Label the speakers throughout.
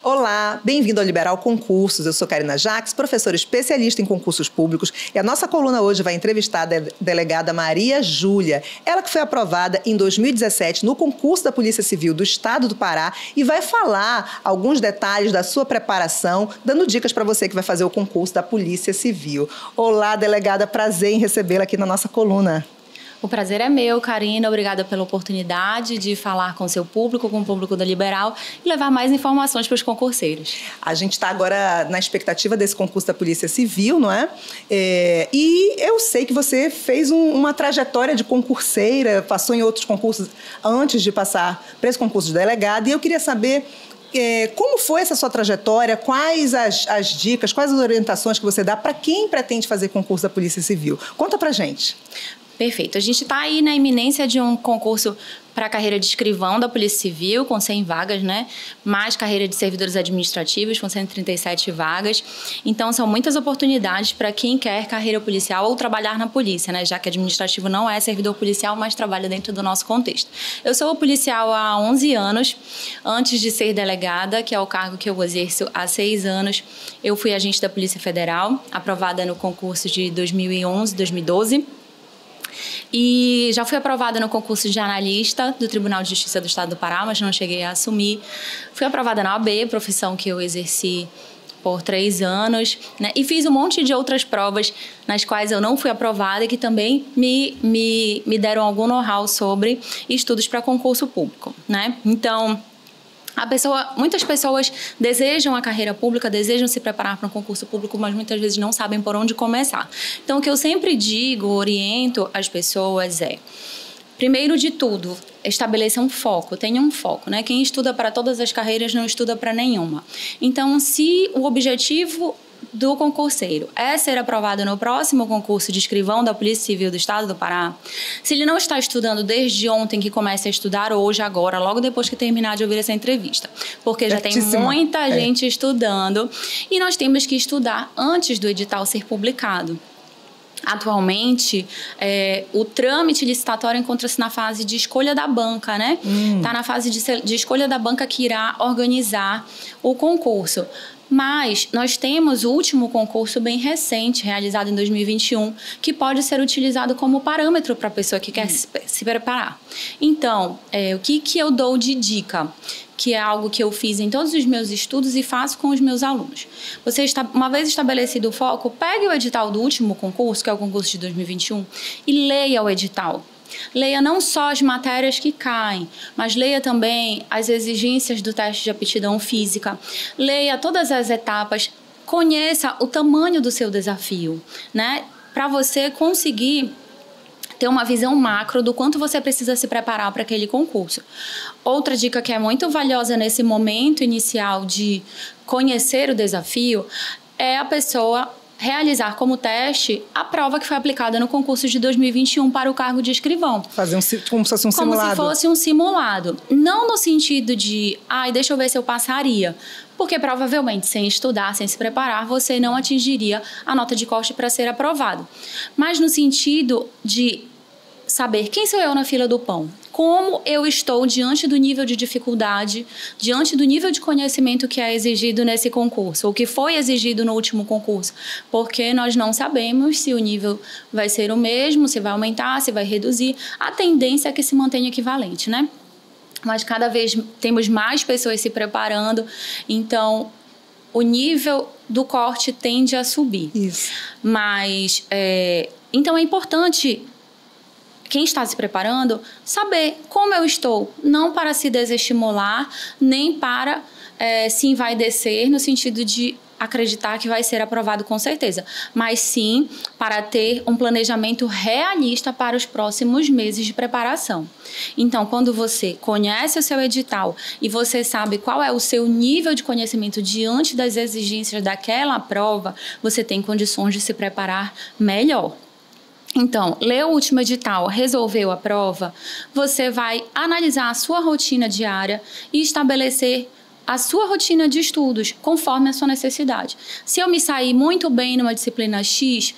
Speaker 1: Olá, bem-vindo ao Liberal Concursos. Eu sou Karina Jacques, professora especialista em concursos públicos, e a nossa coluna hoje vai entrevistar a delegada Maria Júlia. Ela que foi aprovada em 2017 no concurso da Polícia Civil do Estado do Pará e vai falar alguns detalhes da sua preparação, dando dicas para você que vai fazer o concurso da Polícia Civil. Olá, delegada, prazer em recebê-la aqui na nossa coluna.
Speaker 2: O prazer é meu, Karina. Obrigada pela oportunidade de falar com o seu público, com o público da Liberal e levar mais informações para os concurseiros.
Speaker 1: A gente está agora na expectativa desse concurso da Polícia Civil, não é? E eu sei que você fez uma trajetória de concurseira, passou em outros concursos antes de passar para esse concurso de delegada, e eu queria saber como foi essa sua trajetória, quais as dicas, quais as orientações que você dá para quem pretende fazer concurso da Polícia Civil. Conta pra gente.
Speaker 2: Perfeito. A gente está aí na iminência de um concurso para a carreira de escrivão da Polícia Civil, com 100 vagas, né? Mais carreira de servidores administrativos, com 137 vagas. Então, são muitas oportunidades para quem quer carreira policial ou trabalhar na polícia, né? Já que administrativo não é servidor policial, mas trabalha dentro do nosso contexto. Eu sou policial há 11 anos. Antes de ser delegada, que é o cargo que eu exerço há 6 anos, eu fui agente da Polícia Federal, aprovada no concurso de 2011, 2012. E já fui aprovada no concurso de analista do Tribunal de Justiça do Estado do Pará, mas não cheguei a assumir. Fui aprovada na OAB, profissão que eu exerci por 3 anos, né? E fiz um monte de outras provas nas quais eu não fui aprovada e que também me deram algum know-how sobre estudos para concurso público, né? Então, muitas pessoas desejam a carreira pública, desejam se preparar para um concurso público, mas muitas vezes não sabem por onde começar. Então, o que eu sempre digo, oriento as pessoas primeiro de tudo, estabeleça um foco, tenha um foco, né? Quem estuda para todas as carreiras não estuda para nenhuma. Então, se o objetivo do concurseiro é ser aprovado no próximo concurso de escrivão da Polícia Civil do Estado do Pará, se ele não está estudando desde ontem, que comece a estudar hoje, agora, logo depois que terminar de ouvir essa entrevista, porque já tem muita gente estudando e nós temos que estudar antes do edital ser publicado. Atualmente, o trâmite licitatório encontra-se na fase de escolha da banca, né? Está na fase de escolha da banca que irá organizar o concurso. Mas nós temos o último concurso bem recente, realizado em 2021, que pode ser utilizado como parâmetro para a pessoa que quer se preparar. Então, o que eu dou de dica? Que é algo que eu fiz em todos os meus estudos e faço com os meus alunos. Você, uma vez estabelecido o foco, pegue o edital do último concurso, que é o concurso de 2021, e leia o edital. Leia não só as matérias que caem, mas leia também as exigências do teste de aptidão física. Leia todas as etapas, conheça o tamanho do seu desafio, né? Para você conseguir ter uma visão macro do quanto você precisa se preparar para aquele concurso. Outra dica que é muito valiosa nesse momento inicial de conhecer o desafio é a pessoa realizar como teste a prova que foi aplicada no concurso de 2021 para o cargo de escrivão.
Speaker 1: Fazer como se fosse um simulado.
Speaker 2: Como se fosse um simulado. Não no sentido de, deixa eu ver se eu passaria. Porque provavelmente, sem estudar, sem se preparar, você não atingiria a nota de corte para ser aprovado. Mas no sentido de saber quem sou eu na fila do pão. Como eu estou diante do nível de dificuldade, diante do nível de conhecimento que é exigido nesse concurso, ou que foi exigido no último concurso, porque nós não sabemos se o nível vai ser o mesmo, se vai aumentar, se vai reduzir. A tendência é que se mantenha equivalente, né? Mas cada vez temos mais pessoas se preparando, então o nível do corte tende a subir.
Speaker 1: Isso.
Speaker 2: Mas, então é importante quem está se preparando, saber como eu estou, não para se desestimular, nem para se envaidecer no sentido de acreditar que vai ser aprovado com certeza, mas sim para ter um planejamento realista para os próximos meses de preparação. Então, quando você conhece o seu edital e você sabe qual é o seu nível de conhecimento diante das exigências daquela prova, você tem condições de se preparar melhor. Então, leu o último edital, resolveu a prova, você vai analisar a sua rotina diária e estabelecer a sua rotina de estudos conforme a sua necessidade. Se eu me sair muito bem numa disciplina X,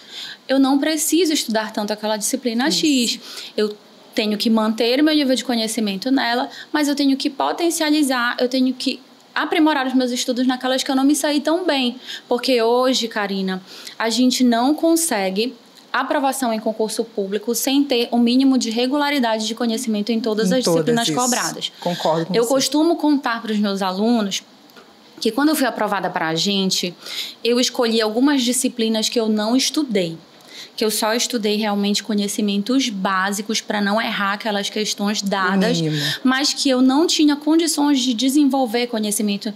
Speaker 2: eu não preciso estudar tanto aquela disciplina X. Eu tenho que manter o meu nível de conhecimento nela, mas eu tenho que potencializar, eu tenho que aprimorar os meus estudos naquelas que eu não me saí tão bem. Porque hoje, Karina, a gente não consegue aprovação em concurso público sem ter o mínimo de regularidade de conhecimento em todas as disciplinas cobradas.
Speaker 1: Concordo com
Speaker 2: Eu
Speaker 1: você.
Speaker 2: costumo contar para os meus alunos que quando eu fui aprovada para agente, eu escolhi algumas disciplinas que eu não estudei. Que eu só estudei realmente conhecimentos básicos para não errar aquelas questões dadas, mas que eu não tinha condições de desenvolver conhecimento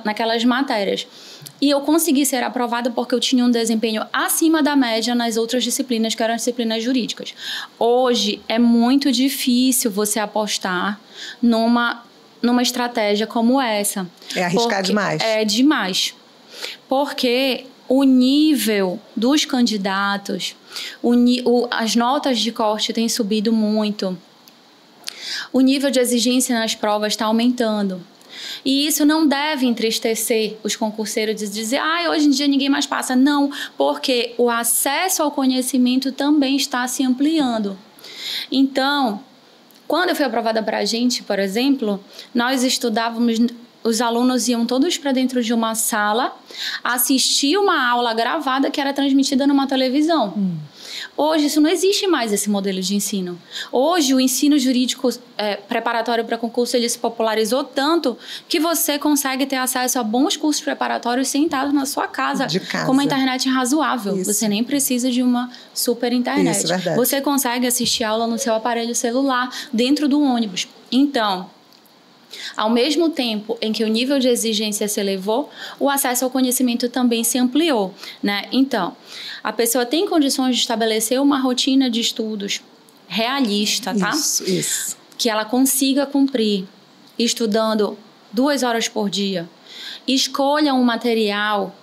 Speaker 2: naquelas matérias. E eu consegui ser aprovada porque eu tinha um desempenho acima da média nas outras disciplinas, que eram as disciplinas jurídicas. Hoje é muito difícil você apostar numa estratégia como essa.
Speaker 1: É arriscar demais.
Speaker 2: É demais. Porque o nível dos candidatos, as notas de corte têm subido muito. O nível de exigência nas provas está aumentando. E isso não deve entristecer os concurseiros de dizer, hoje em dia ninguém mais passa. Não, porque o acesso ao conhecimento também está se ampliando. Então, quando eu fui aprovada para agente, por exemplo, nós estudávamos... Os alunos iam todos para dentro de uma sala, assistir uma aula gravada que era transmitida numa televisão. Hoje, isso não existe mais, esse modelo de ensino. Hoje, o ensino jurídico preparatório para concurso, ele se popularizou tanto que você consegue ter acesso a bons cursos preparatórios sentado na sua casa, com uma internet razoável. Isso. Você nem precisa de uma super internet.
Speaker 1: Isso, verdade.
Speaker 2: Você consegue assistir aula no seu aparelho celular, dentro do ônibus. Então, ao mesmo tempo em que o nível de exigência se elevou, o acesso ao conhecimento também se ampliou, né? Então, a pessoa tem condições de estabelecer uma rotina de estudos realista, tá?
Speaker 1: Isso.
Speaker 2: Que ela consiga cumprir, estudando 2 horas por dia. Escolha um material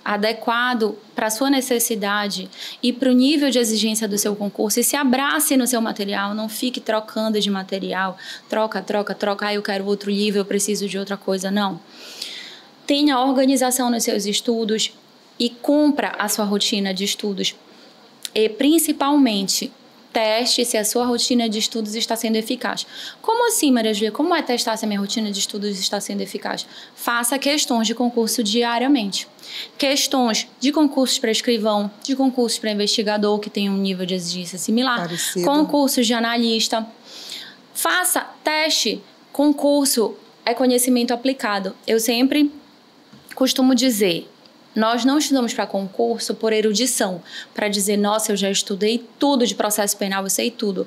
Speaker 2: adequado para a sua necessidade e para o nível de exigência do seu concurso, e se abrace no seu material, não fique trocando de material, troca, eu quero outro livro, eu preciso de outra coisa, não. Tenha organização nos seus estudos e cumpra a sua rotina de estudos. E, principalmente, teste se a sua rotina de estudos está sendo eficaz. Como assim, Maria Júlia? Como é testar se a minha rotina de estudos está sendo eficaz? Faça questões de concurso diariamente. Questões de concursos para escrivão, de concursos para investigador, que tem um nível de exigência similar.
Speaker 1: Parecido.
Speaker 2: Concursos de analista. Faça teste. Concurso é conhecimento aplicado. Eu sempre costumo dizer... Nós não estudamos para concurso por erudição, para dizer, nossa, eu já estudei tudo de processo penal, eu sei tudo.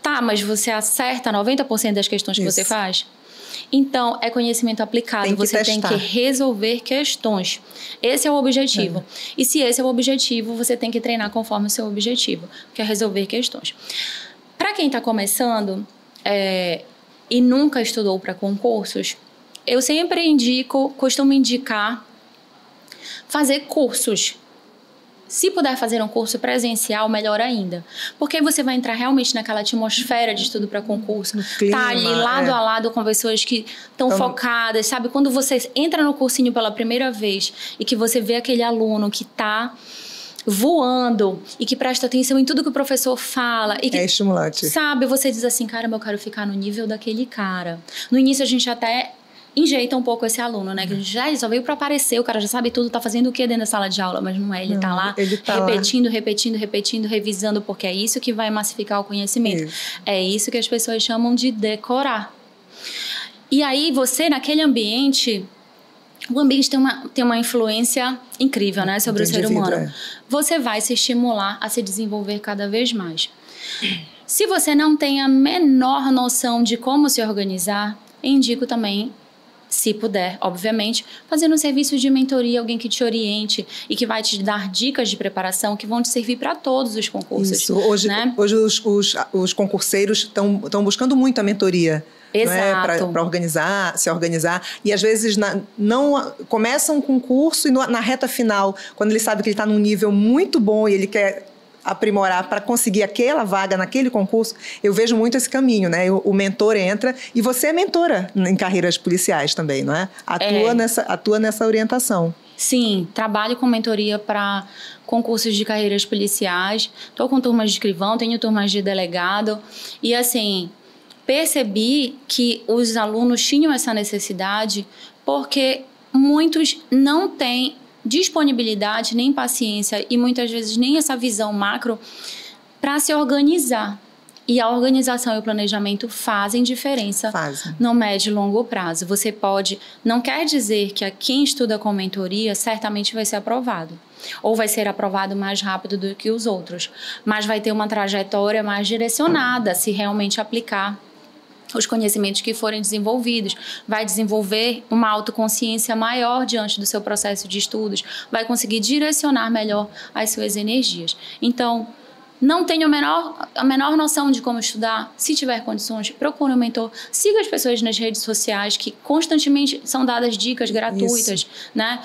Speaker 2: Tá, mas você acerta 90% das questões que você faz? Então, é conhecimento aplicado, você tem que resolver questões. Esse é o objetivo. E se esse é o objetivo, você tem que treinar conforme o seu objetivo, que é resolver questões. Para quem está começando e nunca estudou para concursos, eu sempre costumo indicar fazer cursos. Se puder fazer um curso presencial, melhor ainda. Porque aí você vai entrar realmente naquela atmosfera de estudo para concurso. Tá ali lado a lado com pessoas que estão focadas, sabe? Quando você entra no cursinho pela primeira vez e que você vê aquele aluno que tá voando e que presta atenção em tudo que o professor fala. E que,
Speaker 1: é estimulante.
Speaker 2: Sabe, você diz assim, caramba, eu quero ficar no nível daquele cara. No início a gente até... enjeita um pouco esse aluno, né? Que a gente já só veio para aparecer, o cara já sabe tudo, tá fazendo o que dentro da sala de aula, mas não é, ele tá lá repetindo, revisando, porque é isso que vai massificar o conhecimento. É isso que as pessoas chamam de decorar. E aí você, naquele ambiente, o ambiente tem uma influência incrível, né? Sobre o ser humano. Você vai se estimular a se desenvolver cada vez mais. Se você não tem a menor noção de como se organizar, indico também, se puder, obviamente, fazendo um serviço de mentoria, alguém que te oriente e que vai te dar dicas de preparação que vão te servir para todos os concursos. Isso.
Speaker 1: Hoje,
Speaker 2: né?
Speaker 1: Hoje os concurseiros estão buscando muito a mentoria.
Speaker 2: Exato.
Speaker 1: Para se organizar. E às vezes não começam um concurso e na reta final, quando ele sabe que ele está num nível muito bom e ele quer aprimorar para conseguir aquela vaga naquele concurso, eu vejo muito esse caminho, né? O mentor entra e você é mentora em carreiras policiais também, não é? Atua nessa orientação.
Speaker 2: Sim, trabalho com mentoria para concursos de carreiras policiais, estou com turmas de escrivão, tenho turmas de delegado e assim... percebi que os alunos tinham essa necessidade porque muitos não têm disponibilidade, nem paciência e muitas vezes nem essa visão macro para se organizar. E a organização e o planejamento fazem diferença no médio e longo prazo. Você pode... Não quer dizer que quem estuda com mentoria certamente vai ser aprovado. Ou vai ser aprovado mais rápido do que os outros. Mas vai ter uma trajetória mais direcionada se realmente aplicar os conhecimentos que forem desenvolvidos, vai desenvolver uma autoconsciência maior diante do seu processo de estudos, vai conseguir direcionar melhor as suas energias. Então, não tenho a menor noção de como estudar. Se tiver condições, procure um mentor. Siga as pessoas nas redes sociais, que constantemente são dadas dicas gratuitas, né?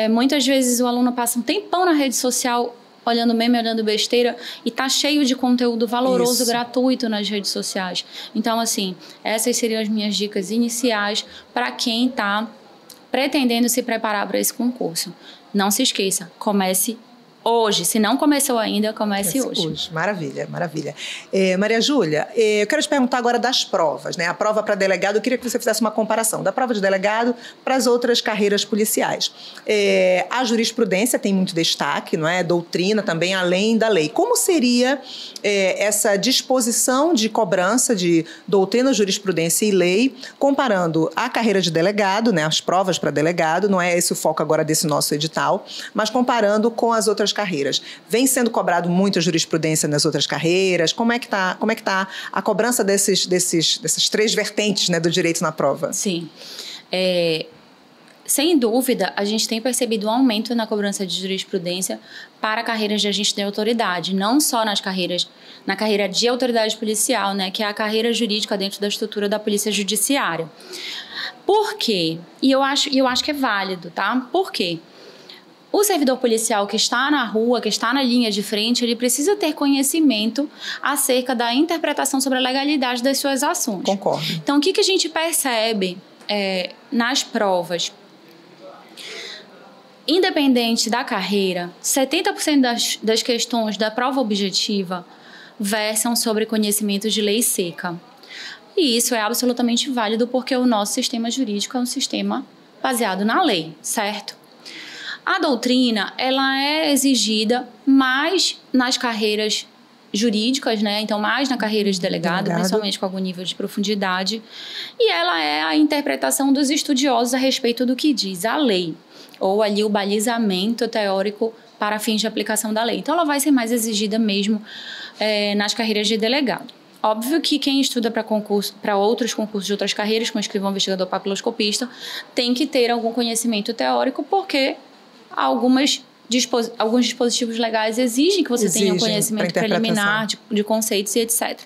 Speaker 2: Muitas vezes o aluno passa um tempão na rede social olhando meme, olhando besteira, e tá cheio de conteúdo valoroso, gratuito nas redes sociais. Então, assim, essas seriam as minhas dicas iniciais para quem está pretendendo se preparar para esse concurso. Não se esqueça, comece hoje. Se não começou ainda, comece hoje.
Speaker 1: Maravilha, maravilha. Maria Júlia, eu quero te perguntar agora das provas, né? A prova para delegado, eu queria que você fizesse uma comparação da prova de delegado para as outras carreiras policiais. A jurisprudência tem muito destaque, não é? Doutrina também, além da lei. Como seria essa disposição de cobrança de doutrina, jurisprudência e lei, comparando a carreira de delegado, né? As provas para delegado, não é esse o foco agora desse nosso edital, mas comparando com as outras carreiras. Vem sendo cobrado muita jurisprudência nas outras carreiras? Como é que tá a cobrança dessas três vertentes, né, do direito na prova?
Speaker 2: Sim. Sem dúvida, a gente tem percebido um aumento na cobrança de jurisprudência para carreiras de agente de autoridade, não só na carreira de autoridade policial, né, que é a carreira jurídica dentro da estrutura da polícia judiciária. Por quê? E eu acho que é válido, tá? Por quê? O servidor policial que está na rua, que está na linha de frente, ele precisa ter conhecimento acerca da interpretação sobre a legalidade das suas ações.
Speaker 1: Concordo.
Speaker 2: Então, o que a gente percebe nas provas? Independente da carreira, 70% das questões da prova objetiva versam sobre conhecimento de lei seca. E isso é absolutamente válido porque o nosso sistema jurídico é um sistema baseado na lei, certo? A doutrina, ela é exigida mais nas carreiras jurídicas, né? Então, mais na carreira de delegado, principalmente com algum nível de profundidade. E ela é a interpretação dos estudiosos a respeito do que diz a lei, ou ali o balizamento teórico para fins de aplicação da lei. Então, ela vai ser mais exigida mesmo nas carreiras de delegado. Óbvio que quem estuda para outros concursos de outras carreiras, como escrivão, investigador, papiloscopista, tem que ter algum conhecimento teórico, porque alguns dispositivos legais exigem que você tenha um conhecimento preliminar de conceitos e etc.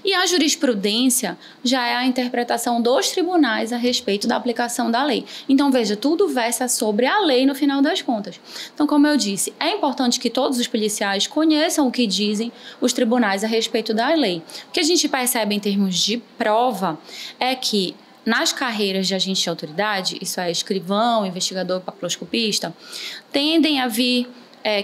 Speaker 2: E a jurisprudência já é a interpretação dos tribunais a respeito da aplicação da lei. Então, veja, tudo versa sobre a lei no final das contas. Então, como eu disse, é importante que todos os policiais conheçam o que dizem os tribunais a respeito da lei. O que a gente percebe em termos de prova é que nas carreiras de agente de autoridade, isso é escrivão, investigador, papiloscopista, tendem a vir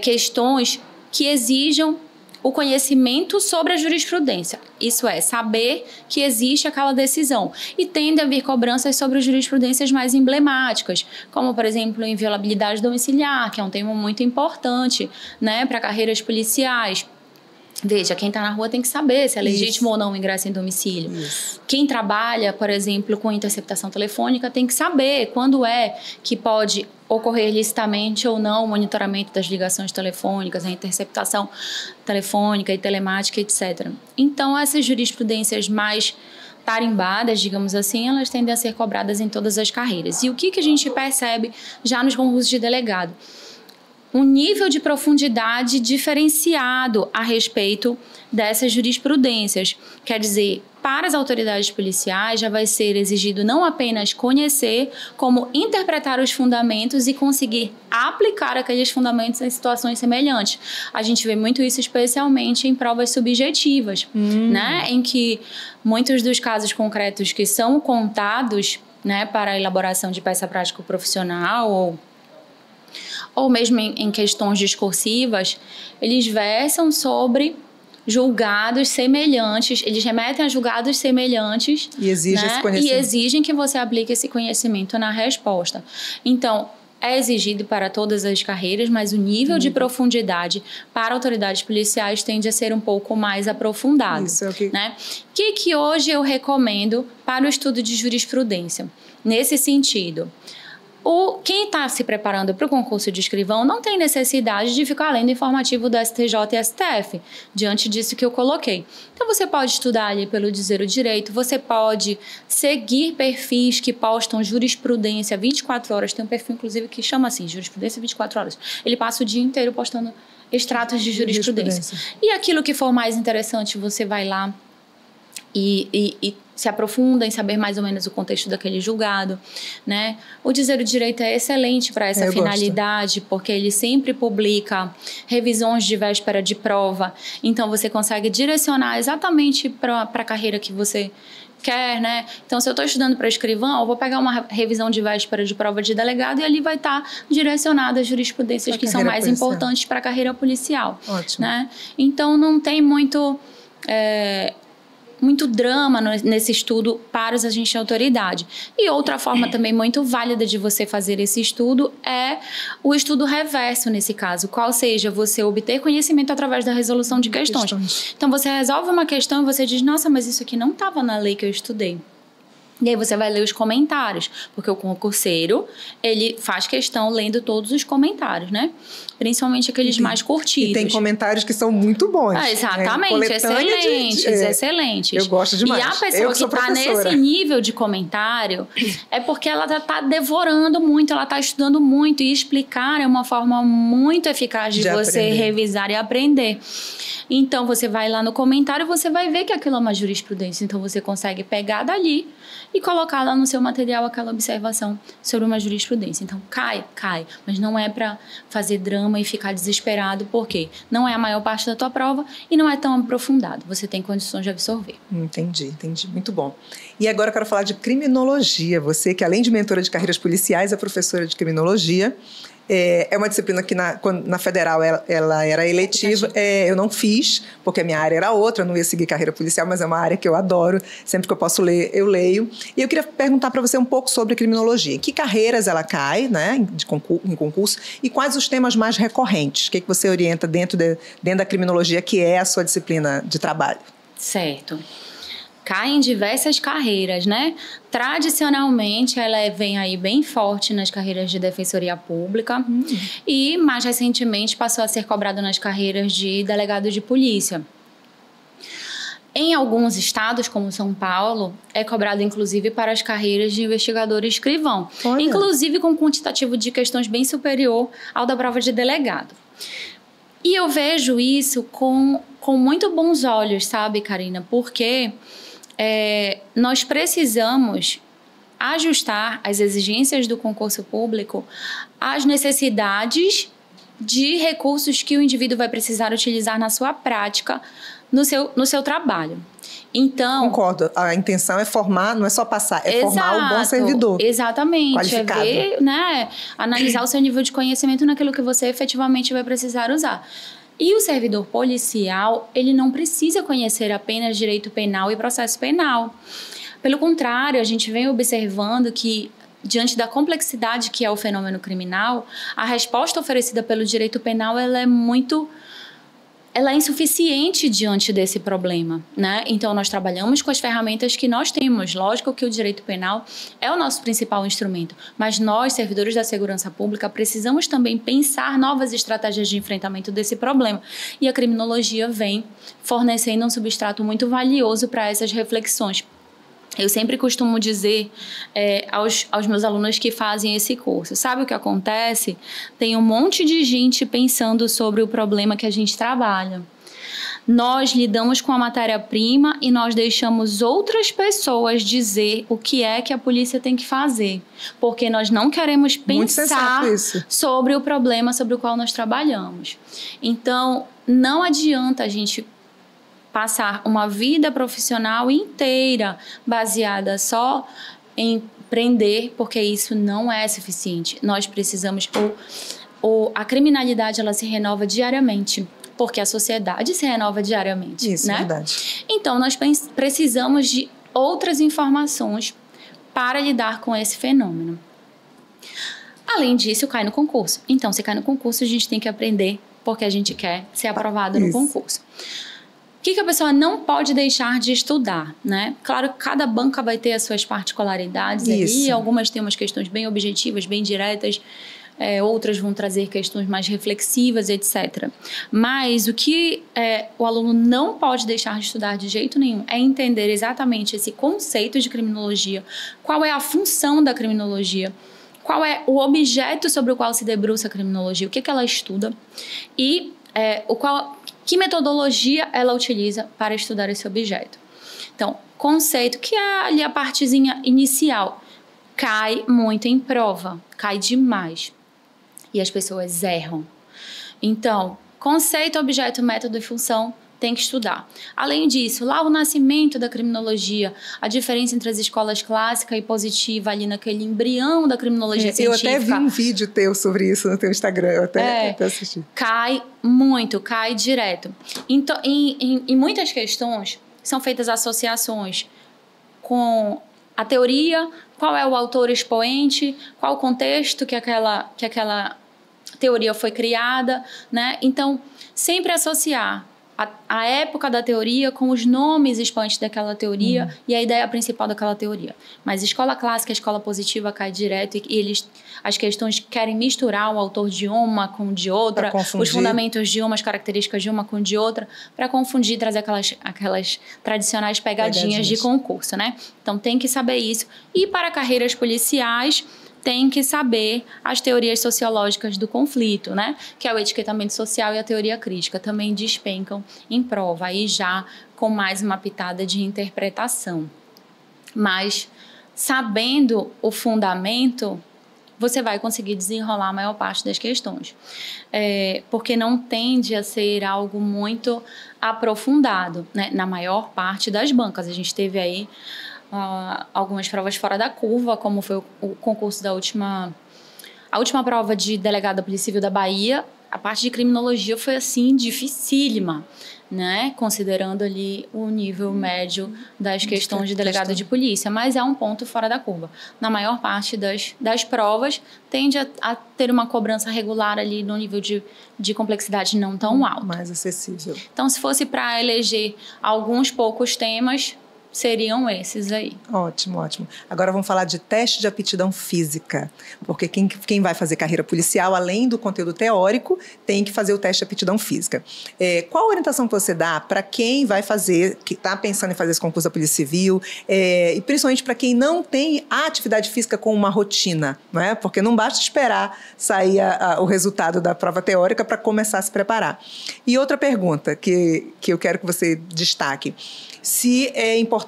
Speaker 2: questões que exijam o conhecimento sobre a jurisprudência. Isso é, saber que existe aquela decisão. E tende a vir cobranças sobre as jurisprudências mais emblemáticas, como, por exemplo, a inviolabilidade domiciliar, que é um tema muito importante, né, para carreiras policiais. Veja, quem está na rua tem que saber se é legítimo ou não o ingresso em domicílio. Quem trabalha, por exemplo, com interceptação telefônica tem que saber quando é que pode ocorrer licitamente ou não o monitoramento das ligações telefônicas, a interceptação telefônica e telemática, etc. Então, essas jurisprudências mais tarimbadas, digamos assim, elas tendem a ser cobradas em todas as carreiras. E o que a gente percebe já nos concursos de delegado? Um nível de profundidade diferenciado a respeito dessas jurisprudências. Quer dizer, para as autoridades policiais já vai ser exigido não apenas conhecer, como interpretar os fundamentos e conseguir aplicar aqueles fundamentos em situações semelhantes. A gente vê muito isso especialmente em provas subjetivas, né? Em que muitos dos casos concretos que são contados, né, para a elaboração de peça prática profissional ou mesmo em questões discursivas, eles versam sobre julgados semelhantes, eles remetem a julgados semelhantes
Speaker 1: e exigem esse conhecimento.
Speaker 2: E exigem que você aplique esse conhecimento na resposta. Então, é exigido para todas as carreiras, mas o nível de profundidade para autoridades policiais tende a ser um pouco mais aprofundado.
Speaker 1: Isso é o que...
Speaker 2: né? Que hoje eu recomendo para o estudo de jurisprudência? Nesse sentido, quem está se preparando para o concurso de escrivão não tem necessidade de ficar lendo informativo do STJ e STF, diante disso que eu coloquei. Então, você pode estudar ali pelo Dizer o Direito, você pode seguir perfis que postam jurisprudência 24 horas. Tem um perfil, inclusive, que chama assim, jurisprudência 24 horas. Ele passa o dia inteiro postando extratos de jurisprudência. E aquilo que for mais interessante, você vai lá e se aprofunda em saber mais ou menos o contexto daquele julgado, né? O Dizer o Direito é excelente para essa finalidade, porque ele sempre publica revisões de véspera de prova, então você consegue direcionar exatamente para a carreira que você quer, né? Então, se eu estou estudando para escrivão, eu vou pegar uma revisão de véspera de prova de delegado e ali vai estar direcionada as jurisprudências que são mais importantes para a carreira policial.
Speaker 1: Ótimo.
Speaker 2: Né? Então, não tem muito drama nesse estudo para os agentes de autoridade. E outra forma também muito válida de você fazer esse estudo é o estudo reverso nesse caso, qual seja você obter conhecimento através da resolução de questões. Então, você resolve uma questão e você diz, nossa, mas isso aqui não estava na lei que eu estudei. E aí você vai ler os comentários, porque o concurseiro, ele faz questão lendo todos os comentários, né? Principalmente aqueles mais curtidos.
Speaker 1: E tem comentários que são muito bons.
Speaker 2: Exatamente, excelentes.
Speaker 1: Eu gosto demais.
Speaker 2: E a pessoa que está nesse nível de comentário é porque ela está devorando muito, ela está estudando muito, e explicar é uma forma muito eficaz de você revisar e aprender. Então, você vai lá no comentário e você vai ver que aquilo é uma jurisprudência. Então, você consegue pegar dali e colocar lá no seu material aquela observação sobre uma jurisprudência. Então, cai. Mas não é para fazer drama e ficar desesperado, porque não é a maior parte da tua prova e não é tão aprofundado. Você tem condições de absorver.
Speaker 1: Entendi. Muito bom. E agora eu quero falar de criminologia. Você que, além de mentora de carreiras policiais, é professora de criminologia. É uma disciplina que na Federal ela era eletiva. Eu não fiz, porque a minha área era outra, eu não ia seguir carreira policial, mas é uma área que eu adoro. Sempre que eu posso ler, eu leio. E eu queria perguntar para você um pouco sobre criminologia. Em que carreiras ela cai, né, em concurso, e quais os temas mais recorrentes? O que você orienta dentro da criminologia, que é a sua disciplina de trabalho?
Speaker 2: Certo. Cai em diversas carreiras, né? Tradicionalmente, ela vem aí bem forte nas carreiras de defensoria pública e, mais recentemente, passou a ser cobrado nas carreiras de delegado de polícia. Em alguns estados, como São Paulo, é cobrado, inclusive, para as carreiras de investigador e escrivão. Olha. Inclusive com um quantitativo de questões bem superior ao da prova de delegado. E eu vejo isso com muito bons olhos, sabe, Karina? Porque nós precisamos ajustar as exigências do concurso público às necessidades de recursos que o indivíduo vai precisar utilizar na sua prática, no seu trabalho. Então,
Speaker 1: concordo. A intenção é formar, não é só passar, é formar o bom servidor.
Speaker 2: Exatamente.
Speaker 1: Qualificado.
Speaker 2: É ver, né, analisar o seu nível de conhecimento naquilo que você efetivamente vai precisar usar. E o servidor policial, ele não precisa conhecer apenas direito penal e processo penal. Pelo contrário, a gente vem observando que, diante da complexidade que é o fenômeno criminal, a resposta oferecida pelo direito penal ela é insuficiente diante desse problema, né? Então, nós trabalhamos com as ferramentas que nós temos. Lógico que o direito penal é o nosso principal instrumento, mas nós, servidores da segurança pública, precisamos também pensar novas estratégias de enfrentamento desse problema. E a criminologia vem fornecendo um substrato muito valioso para essas reflexões. Eu sempre costumo dizer aos meus alunos que fazem esse curso, sabe o que acontece? Tem um monte de gente pensando sobre o problema que a gente trabalha. Nós lidamos com a matéria-prima e nós deixamos outras pessoas dizer o que é que a polícia tem que fazer, porque nós não queremos pensar sobre o problema sobre o qual nós trabalhamos. Então, não adianta a gente passar uma vida profissional inteira baseada só em prender, porque isso não é suficiente. Nós precisamos... A criminalidade ela se renova diariamente. porque a sociedade se renova diariamente.
Speaker 1: Isso,
Speaker 2: né?
Speaker 1: É verdade.
Speaker 2: Então, nós precisamos de outras informações para lidar com esse fenômeno. Além disso, cai no concurso. Então, se cai no concurso, a gente tem que aprender porque a gente quer ser aprovado no concurso. O que a pessoa não pode deixar de estudar, né? Claro que cada banca vai ter as suas particularidades ali, algumas têm umas questões bem objetivas, bem diretas, outras vão trazer questões mais reflexivas, etc. Mas o que o aluno não pode deixar de estudar de jeito nenhum é entender exatamente esse conceito de criminologia, qual é a função da criminologia, qual é o objeto sobre o qual se debruça a criminologia, o que ela estuda e que metodologia ela utiliza para estudar esse objeto. Então, conceito, que é ali a partezinha inicial, cai muito em prova, cai demais. E as pessoas erram. Então, conceito, objeto, método e função tem que estudar. Além disso, lá o nascimento da criminologia, a diferença entre as escolas clássica e positiva ali naquele embrião da criminologia científica.
Speaker 1: Eu até vi um vídeo teu sobre isso no teu Instagram, eu até assisti.
Speaker 2: Cai muito, cai direto. Então, em muitas questões, são feitas associações com a teoria, qual é o autor expoente, qual o contexto que aquela teoria foi criada, né? Então, sempre associar a época da teoria com os nomes expoentes daquela teoria e a ideia principal daquela teoria. Mas escola clássica, escola positiva cai direto e as questões querem misturar o autor de uma com de outra, os fundamentos de uma, as características de uma com de outra, para confundir, trazer aquelas tradicionais pegadinhas de concurso, né? Então tem que saber isso. E para carreiras policiais, tem que saber as teorias sociológicas do conflito, né? Que é o etiquetamento social e a teoria crítica. Também despencam em prova, aí já com mais uma pitada de interpretação. Mas, sabendo o fundamento, você vai conseguir desenrolar a maior parte das questões. Porque não tende a ser algo muito aprofundado, né? Na maior parte das bancas. A gente teve aí algumas provas fora da curva, como foi o concurso da última prova de delegado da Polícia Civil da Bahia. A parte de criminologia foi, assim, dificílima, né? Considerando ali o nível médio das questões de delegado de polícia, mas é um ponto fora da curva. Na maior parte das provas, tende a ter uma cobrança regular ali no nível de complexidade não tão alto.
Speaker 1: Mais acessível.
Speaker 2: Então, se fosse para eleger alguns poucos temas, seriam esses aí.
Speaker 1: Ótimo, ótimo. Agora vamos falar de teste de aptidão física, porque quem vai fazer carreira policial, além do conteúdo teórico, tem que fazer o teste de aptidão física. Qual a orientação que você dá para quem vai fazer, que está pensando em fazer esse concurso da Polícia Civil, e principalmente para quem não tem a atividade física como uma rotina, não é? Porque não basta esperar sair o resultado da prova teórica para começar a se preparar. E outra pergunta que eu quero que você destaque: se é importante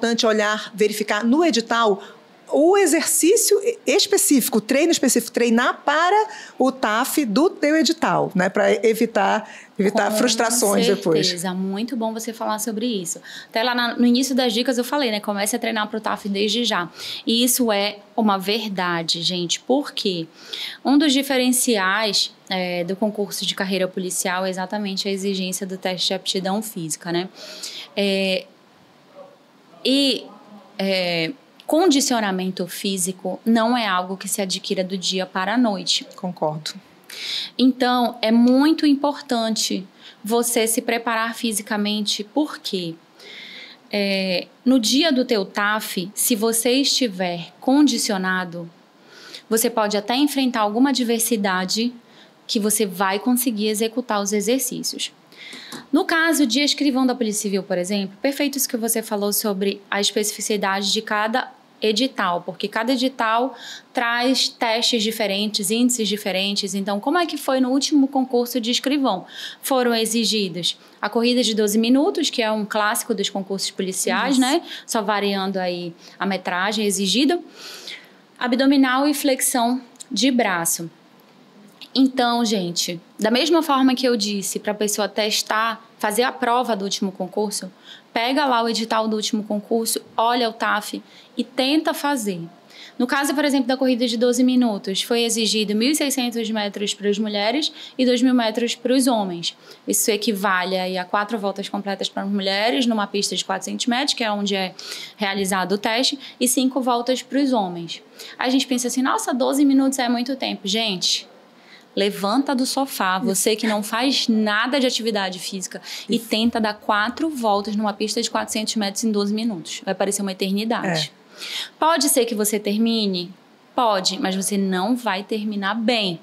Speaker 1: verificar no edital o exercício específico, o treino específico, treinar para o TAF do teu edital, né? Para evitar frustrações depois. Com
Speaker 2: certeza, muito bom você falar sobre isso. Até lá no início das dicas eu falei, né? Comece a treinar para o TAF desde já. E isso é uma verdade, gente. Por quê? Um dos diferenciais do concurso de carreira policial é exatamente a exigência do teste de aptidão física, né? Condicionamento físico não é algo que se adquira do dia para a noite.
Speaker 1: Concordo.
Speaker 2: Então, é muito importante você se preparar fisicamente, porque no dia do teu TAF, se você estiver condicionado, você pode até enfrentar alguma adversidade que você vai conseguir executar os exercícios. No caso de escrivão da Polícia Civil, por exemplo, perfeito isso que você falou sobre a especificidade de cada edital, porque cada edital traz testes diferentes, índices diferentes. Então, como é que foi no último concurso de escrivão? Foram exigidos a corrida de 12 minutos, que é um clássico dos concursos policiais, né? Só variando aí a metragem exigida, abdominal e flexão de braço. Então, gente, da mesma forma que eu disse para a pessoa testar, fazer a prova do último concurso, pega lá o edital do último concurso, olha o TAF e tenta fazer. No caso, por exemplo, da corrida de 12 minutos, foi exigido 1.600 metros para as mulheres e 2.000 metros para os homens. Isso equivale aí a 4 voltas completas para as mulheres, numa pista de 400 metros, que é onde é realizado o teste, e 5 voltas para os homens. A gente pensa assim, nossa, 12 minutos é muito tempo. Gente, levanta do sofá, você que não faz nada de atividade física, e tenta dar 4 voltas numa pista de 400 metros em 12 minutos. Vai parecer uma eternidade. Pode ser que você termine? Pode, mas você não vai terminar bem.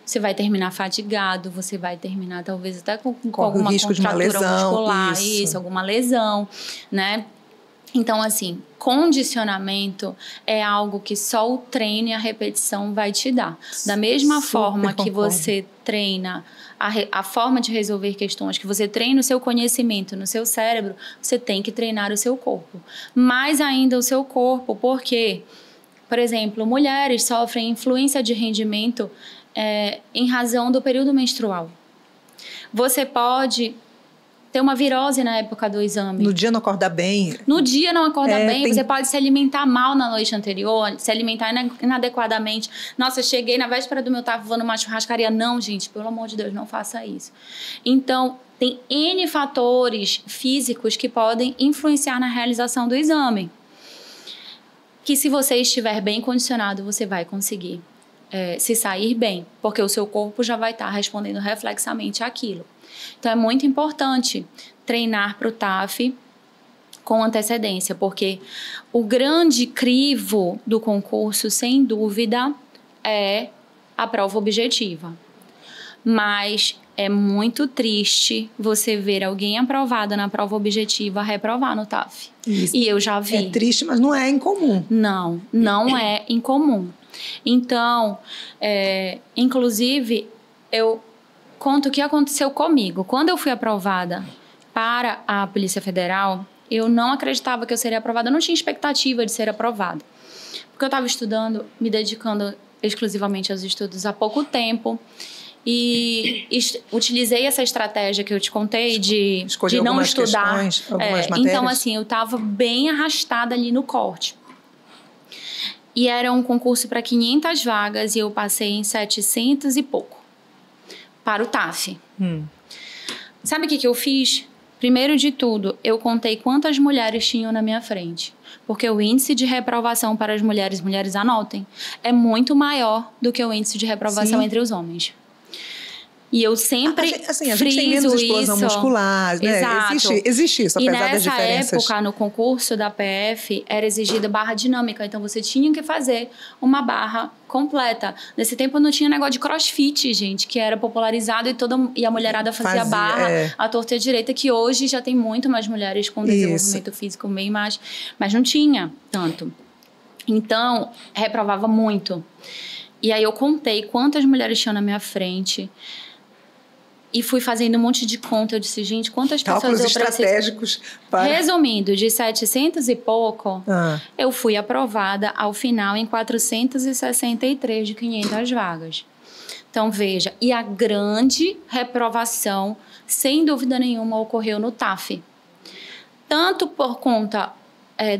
Speaker 2: Você vai terminar fatigado, você vai terminar talvez até com alguma
Speaker 1: risco de uma lesão,
Speaker 2: muscular, isso, alguma lesão, né? Então, assim, condicionamento é algo que só o treino e a repetição vai te dar. Da mesma forma que você treina a forma de resolver questões, que você treina o seu conhecimento no seu cérebro, você tem que treinar o seu corpo. Mais ainda o seu corpo, porque, por exemplo, mulheres sofrem influência de rendimento em razão do período menstrual. Você pode ter uma virose na época do exame.
Speaker 1: No dia não acordar bem.
Speaker 2: No dia não acorda bem, você pode se alimentar mal na noite anterior, se alimentar inadequadamente. Nossa, cheguei na véspera do meu TAF, vou numa churrascaria. Não, gente, pelo amor de Deus, não faça isso. Então, tem N fatores físicos que podem influenciar na realização do exame. Que se você estiver bem condicionado, você vai conseguir se sair bem, porque o seu corpo já vai estar respondendo reflexamente àquilo. Então, é muito importante treinar para o TAF com antecedência, porque o grande crivo do concurso, sem dúvida, é a prova objetiva. Mas é muito triste você ver alguém aprovado na prova objetiva reprovar no TAF.
Speaker 1: Isso.
Speaker 2: E eu já vi.
Speaker 1: É triste, mas não é incomum.
Speaker 2: Não, não é incomum. Então, inclusive, eu conto o que aconteceu comigo. Quando eu fui aprovada para a Polícia Federal, eu não acreditava que eu seria aprovada, eu não tinha expectativa de ser aprovada. Porque eu estava estudando, me dedicando exclusivamente aos estudos há pouco tempo, e utilizei essa estratégia que eu te contei de não estudar.
Speaker 1: Algumas matérias.
Speaker 2: Então, assim, eu estava bem arrastada ali no corte. E era um concurso para 500 vagas e eu passei em 700 e pouco. Para o TAF. Sabe o que eu fiz? Primeiro de tudo, eu contei quantas mulheres tinham na minha frente. Porque o índice de reprovação para as mulheres, anotem, é muito maior do que o índice de reprovação entre os homens. E eu sempre
Speaker 1: a gente tem menos explosão muscular, né?
Speaker 2: Exato.
Speaker 1: Existe isso, apesar das diferenças.
Speaker 2: E nessa época, no concurso da PF, era exigida barra dinâmica. Então, você tinha que fazer uma barra completa. Nesse tempo, não tinha negócio de crossfit, gente, que era popularizado e a mulherada fazia barra à torta e à direita, que hoje já tem muito mais mulheres com desenvolvimento físico bem mais, mas não tinha tanto. Então, reprovava muito. E aí, eu contei quantas mulheres tinham na minha frente. E fui fazendo um monte de conta. Eu disse, gente, quantas pessoas eu preciso...
Speaker 1: estratégicos para...
Speaker 2: Resumindo, de 700 e pouco, eu fui aprovada ao final em 463 de 500 vagas. Então, veja, e a grande reprovação, sem dúvida nenhuma, ocorreu no TAF. Tanto por conta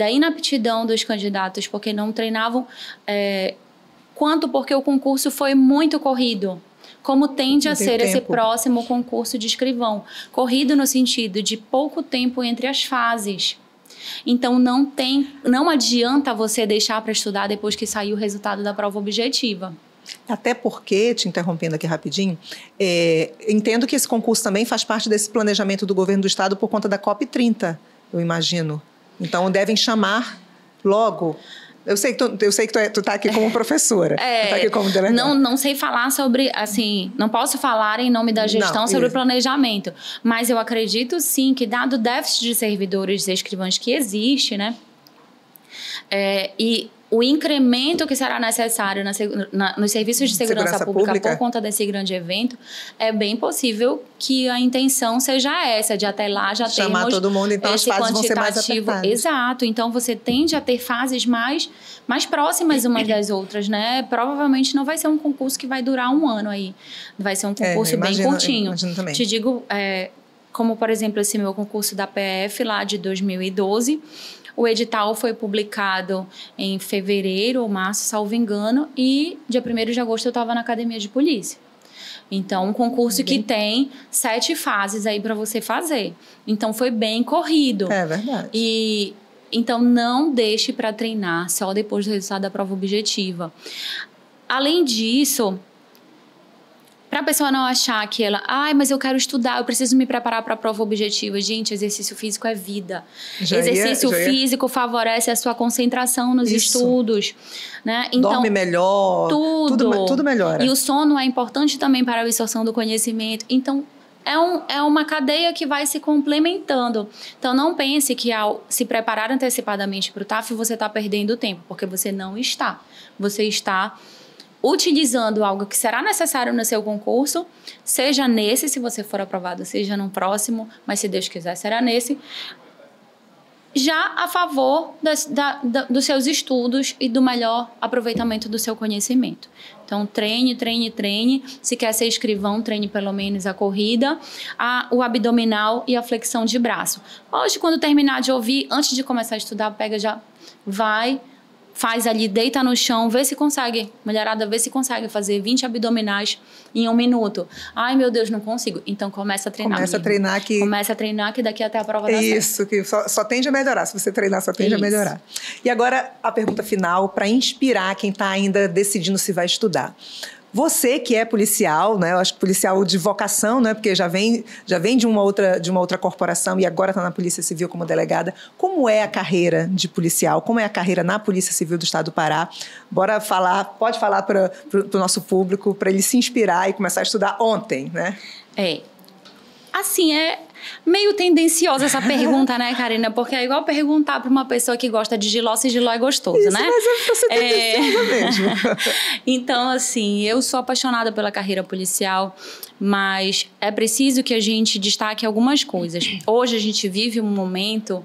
Speaker 2: da inaptidão dos candidatos, porque não treinavam, quanto porque o concurso foi muito corrido. Como tende a ser esse próximo concurso de escrivão. Corrido no sentido de pouco tempo entre as fases. Então, não adianta você deixar para estudar depois que sair o resultado da prova objetiva.
Speaker 1: Até porque, te interrompendo aqui rapidinho, entendo que esse concurso também faz parte desse planejamento do governo do estado por conta da COP30, eu imagino. Então, devem chamar logo... Eu sei que tu tá aqui como professora. Tu tá aqui como delegada.
Speaker 2: Não sei falar sobre, assim, não posso falar em nome da gestão sobre o planejamento, mas eu acredito sim que, dado o déficit de servidores e escrivães que existe, né? E o incremento que será necessário nos serviços de segurança pública por conta desse grande evento, é bem possível que a intenção seja essa, de até lá já
Speaker 1: chamar todo mundo, então as fases vão ser mais apertadas.
Speaker 2: Exato, então você tende a ter fases mais próximas umas das outras, né? Provavelmente não vai ser um concurso que vai durar um ano aí, vai ser um concurso bem curtinho. Te digo, como por exemplo esse meu concurso da PF lá de 2012, O edital foi publicado em fevereiro ou março, salvo engano, e dia 1º de agosto eu estava na academia de polícia. Então, um concurso que tem 7 fases aí para você fazer. Então, foi bem corrido.
Speaker 1: É verdade.
Speaker 2: Então, não deixe para treinar só depois do resultado da prova objetiva. Além disso, para a pessoa não achar que ela... mas eu quero estudar, eu preciso me preparar para a prova objetiva. Gente, exercício físico é vida. Exercício físico favorece a sua concentração nos estudos. Né? Então,
Speaker 1: dorme melhor. Tudo melhora.
Speaker 2: E o sono é importante também para a absorção do conhecimento. Então, é uma cadeia que vai se complementando. Então, não pense que ao se preparar antecipadamente para o TAF, você está perdendo tempo, porque você não está. Você está utilizando algo que será necessário no seu concurso, seja nesse, se você for aprovado, seja no próximo, mas se Deus quiser, será nesse, já a favor dos seus estudos e do melhor aproveitamento do seu conhecimento. Então, treine. Se quer ser escrivão, treine pelo menos a corrida, o abdominal e a flexão de braço. Hoje, quando terminar de ouvir, antes de começar a estudar, faz ali, deita no chão, vê se consegue, mulherada, vê se consegue fazer 20 abdominais em 1 minuto. Ai, meu Deus, não consigo. Então, começa a treinar.
Speaker 1: Começa a treinar que daqui até a prova dá certo. Isso, que só tende a melhorar. Se você treinar, só tende a melhorar. E agora, a pergunta final, para inspirar quem está ainda decidindo se vai estudar. Você que é policial, né? Eu acho que policial de vocação, né? Porque já vem de uma outra corporação e agora está na Polícia Civil como delegada. Como é a carreira de policial? Como é a carreira na Polícia Civil do Estado do Pará? Pode falar para o nosso público, para ele se inspirar e começar a estudar ontem, né?
Speaker 2: Assim, é meio tendenciosa essa pergunta, né, Karina? Porque é igual perguntar para uma pessoa que gosta de jiló se jiló é gostoso,
Speaker 1: isso,
Speaker 2: né?
Speaker 1: Mas é pra ser tendenciosa mesmo.
Speaker 2: Então, assim, eu sou apaixonada pela carreira policial, mas é preciso que a gente destaque algumas coisas. Hoje a gente vive um momento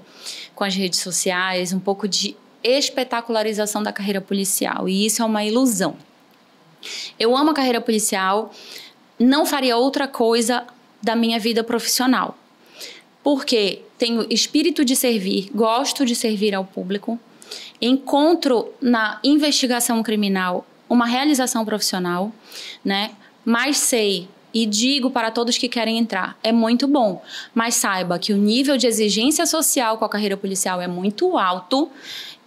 Speaker 2: com as redes sociais, um pouco de espetacularização da carreira policial, e isso é uma ilusão. Eu amo a carreira policial, não faria outra coisa da minha vida profissional, porque tenho espírito de servir, gosto de servir ao público, encontro na investigação criminal uma realização profissional, né? Mas sei e digo para todos que querem entrar, é muito bom, mas saiba que o nível de exigência social com a carreira policial é muito alto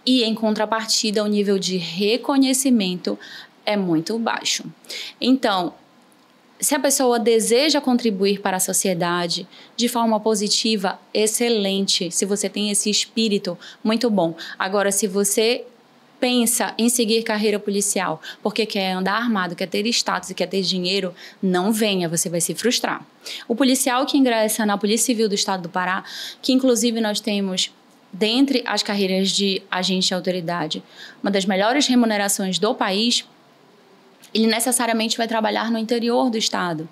Speaker 2: e, em contrapartida, o nível de reconhecimento é muito baixo. Então, se a pessoa deseja contribuir para a sociedade de forma positiva, excelente. Se você tem esse espírito, muito bom. Agora, se você pensa em seguir carreira policial porque quer andar armado, quer ter status e quer ter dinheiro, não venha, você vai se frustrar. O policial que ingressa na Polícia Civil do Estado do Pará, que inclusive nós temos, dentre as carreiras de agente de autoridade, uma das melhores remunerações do país, ele necessariamente vai trabalhar no interior do estado.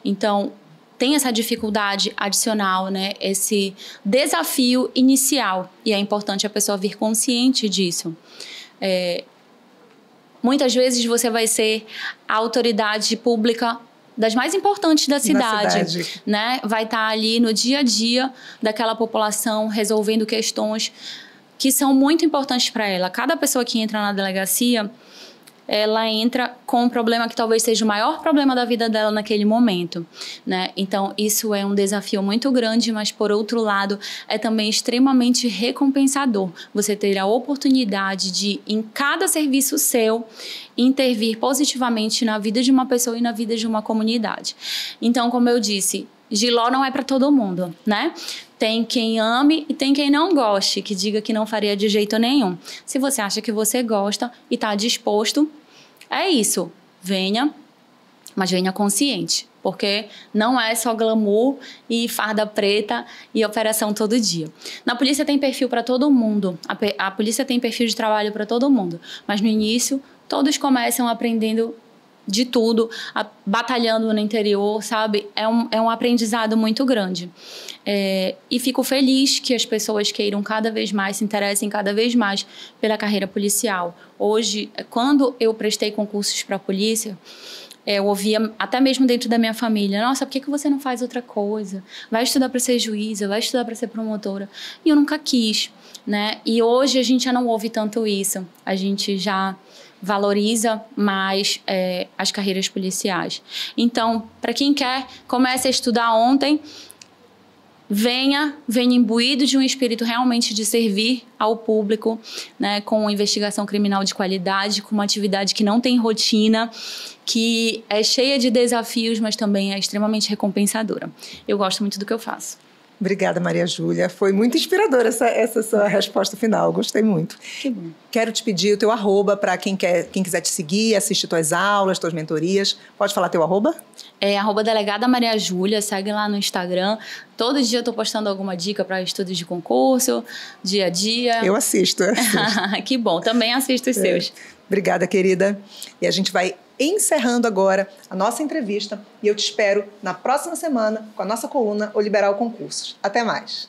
Speaker 2: Então, tem essa dificuldade adicional, né? Esse desafio inicial. E é importante a pessoa vir consciente disso. Muitas vezes você vai ser a autoridade pública das mais importantes da cidade. Né? Vai estar ali no dia a dia daquela população, resolvendo questões que são muito importantes para ela. Cada pessoa que entra na delegacia, ela entra com um problema que talvez seja o maior problema da vida dela naquele momento, né? Então, isso é um desafio muito grande, mas, por outro lado, é também extremamente recompensador. Você ter a oportunidade de, em cada serviço seu, intervir positivamente na vida de uma pessoa e na vida de uma comunidade. Então, como eu disse, jiló não é para todo mundo, né? Tem quem ame e tem quem não goste, que diga que não faria de jeito nenhum. Se você acha que você gosta e está disposto, é isso. Venha, mas venha consciente. Porque não é só glamour e farda preta e operação todo dia. Na polícia tem perfil para todo mundo. A polícia tem perfil de trabalho para todo mundo. Mas no início, todos começam aprendendo de tudo, batalhando no interior, sabe? É um aprendizado muito grande. E fico feliz que as pessoas queiram cada vez mais, se interessem cada vez mais pela carreira policial. Hoje, quando eu prestei concursos para a polícia, eu ouvia, até mesmo dentro da minha família, nossa, por que você não faz outra coisa? Vai estudar para ser juíza, vai estudar para ser promotora. E eu nunca quis, né? E hoje a gente já não ouve tanto isso. A gente já valoriza mais as carreiras policiais. Então, para quem quer, comece a estudar ontem, venha imbuído de um espírito realmente de servir ao público, né, com investigação criminal de qualidade, com uma atividade que não tem rotina, que é cheia de desafios, mas também é extremamente recompensadora. Eu gosto muito do que eu faço.
Speaker 1: Obrigada, Maria Júlia. Foi muito inspiradora essa sua resposta final. Gostei muito.
Speaker 2: Que bom.
Speaker 1: Quero te pedir o teu arroba para quem quiser te seguir, assistir tuas aulas, tuas mentorias. Pode falar teu arroba?
Speaker 2: @delegada Maria Júlia, segue lá no Instagram. Todo dia eu tô postando alguma dica para estudos de concurso, dia a dia.
Speaker 1: Eu assisto.
Speaker 2: Que bom, também assisto os seus.
Speaker 1: Obrigada, querida. E a gente vai encerrando agora a nossa entrevista e eu te espero na próxima semana com a nossa coluna O Liberal Concursos. Até mais!